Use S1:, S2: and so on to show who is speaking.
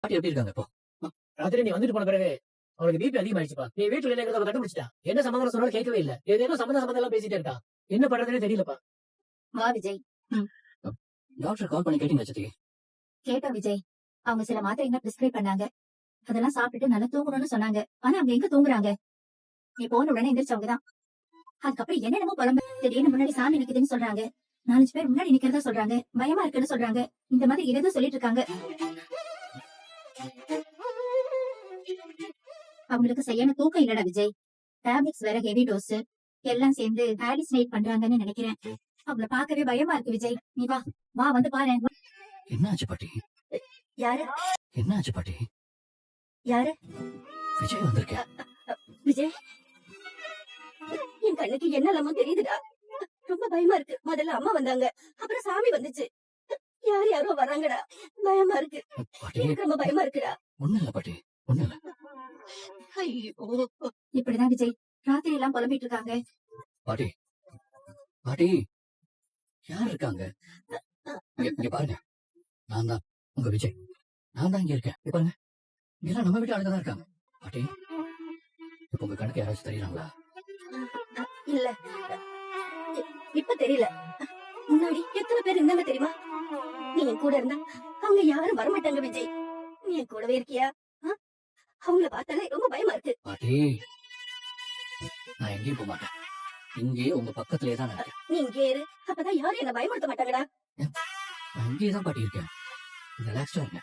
S1: பாட்டி எப்படி இருக்காங்க இப்போ?
S2: ராத்திரி நீ வந்துட்டு போன பிறகு அவனுக்கு பிபி அதிகமாயிடுச்சுப்பா. நீ வீட்டுல இல்லைங்கிறத அவ கண்டுபிடிச்சிட்டா. என்ன சமாதானம் சொன்னாலும் கேட்கவே இல்ல. ஏதேதோ சம்மந்தம் எல்லாம் பேசிட்டே இருக்கா. என்ன பண்றதுன்னே தெரியலப்பா.
S3: வா விஜய்.
S1: டாக்டர் கால் பண்ணி கேட்டீங்களா சித்தி?
S3: கேட்டோம் விஜய். அவங்க சில மாத்திரைங்க பிரிஸ்கிரைப் பண்ணாங்க. அதெல்லாம் சாப்பிட்டுட்டு நல்லா தூங்கணும்னு சொன்னாங்க. ஆனா அவங்க எங்க தூங்குறாங்க? நீ போன உடனே எந்திரிச்சவங்கதான். அதுக்கப்புறம் என்னென்னமோ புலம்ப திடீர்னு முன்னாடி சாமி நிக்குதுன்னு சொல்றாங்க. 4 பேர் முன்னாடி நிக்கிறதா சொல்றாங்க. பயமா இருக்குன்னு சொல்றாங்க. இந்த மாதிரி ஏதோ சொல்லிட்டு இருக்காங்க. அவங்களுக்கு சரியான தூக்கம் இல்லடா விஜய். டேப்லெட்ஸ் வேற ஹெவி டோஸ். எல்லாம் சேர்ந்து ஹாலிசினேட் பண்றாங்கன்னு நினைக்கிறேன். அவங்கள பார்க்கவே பயமா இருக்கு விஜய். நீ வா வா வந்து பாரு.
S1: என்ன ஆச்சு பாட்டி?
S3: யாரு
S1: என்ன ஆச்சு பாட்டி?
S3: யாரு?
S1: விஜய் வந்திருக்கேன்.
S3: விஜய், என் கண்ணுக்கு என்னெல்லாமோ தெரியுதுடா. ரொம்ப பயமா இருக்கு. முதல்ல அம்மா வந்தாங்க, அப்புறம் சாமி வந்துச்சு. யார் யாரோ வராங்கடா. பயமா இருக்கு.
S1: பாட்டி
S3: எனக்கு ரொம்ப பயமா இருக்குடா.
S1: ஒண்ணு இல்ல பாட்டி, ஒண்ணு இல்ல.
S3: ஐயோ, இப்படிதான் விஜய் ராத்திரி எல்லாம் புலம்பிட்டு இருக்காங்க.
S1: பாட்டி பாட்டி யார் இருக்காங்க? இங்க பாருங்க, நான் தான் உங்க விஜய். நான் தான் இங்க இருக்கேன். இங்க பாருங்க, இங்கெல்லாம் நம்ம வீட்டு ஆளுங்க தான் இருக்காங்க. பாட்டி இப்ப உங்க கணக்கு யாராச்சும் தெரியுறாங்களா?
S3: இல்ல, இப்ப தெரியல. முன்னாடி எத்தனை பேர் இருந்தாங்க தெரியுமா? நீ என் கூட இருந்தா அவங்க யாரும் வரமாட்டாங்க விஜய். நீ என் கூடவே இருக்கியா? அவங்கள பார்த்தாலே ரொம்ப பயமா இருக்கு.
S1: பாட்டி நான் எங்கேயும் போக மாட்டேன். இங்கேயே உங்க பக்கத்திலே தான் இருக்கேன்.
S3: நீ இங்கே இரு, அப்பதான் யாரும் என்ன பயமுறுத்த மாட்டாங்கடா.
S1: நான் இங்கேயே தான் பாட்டி இருக்கேன். ரிலாக்ஸ்டா இருங்க.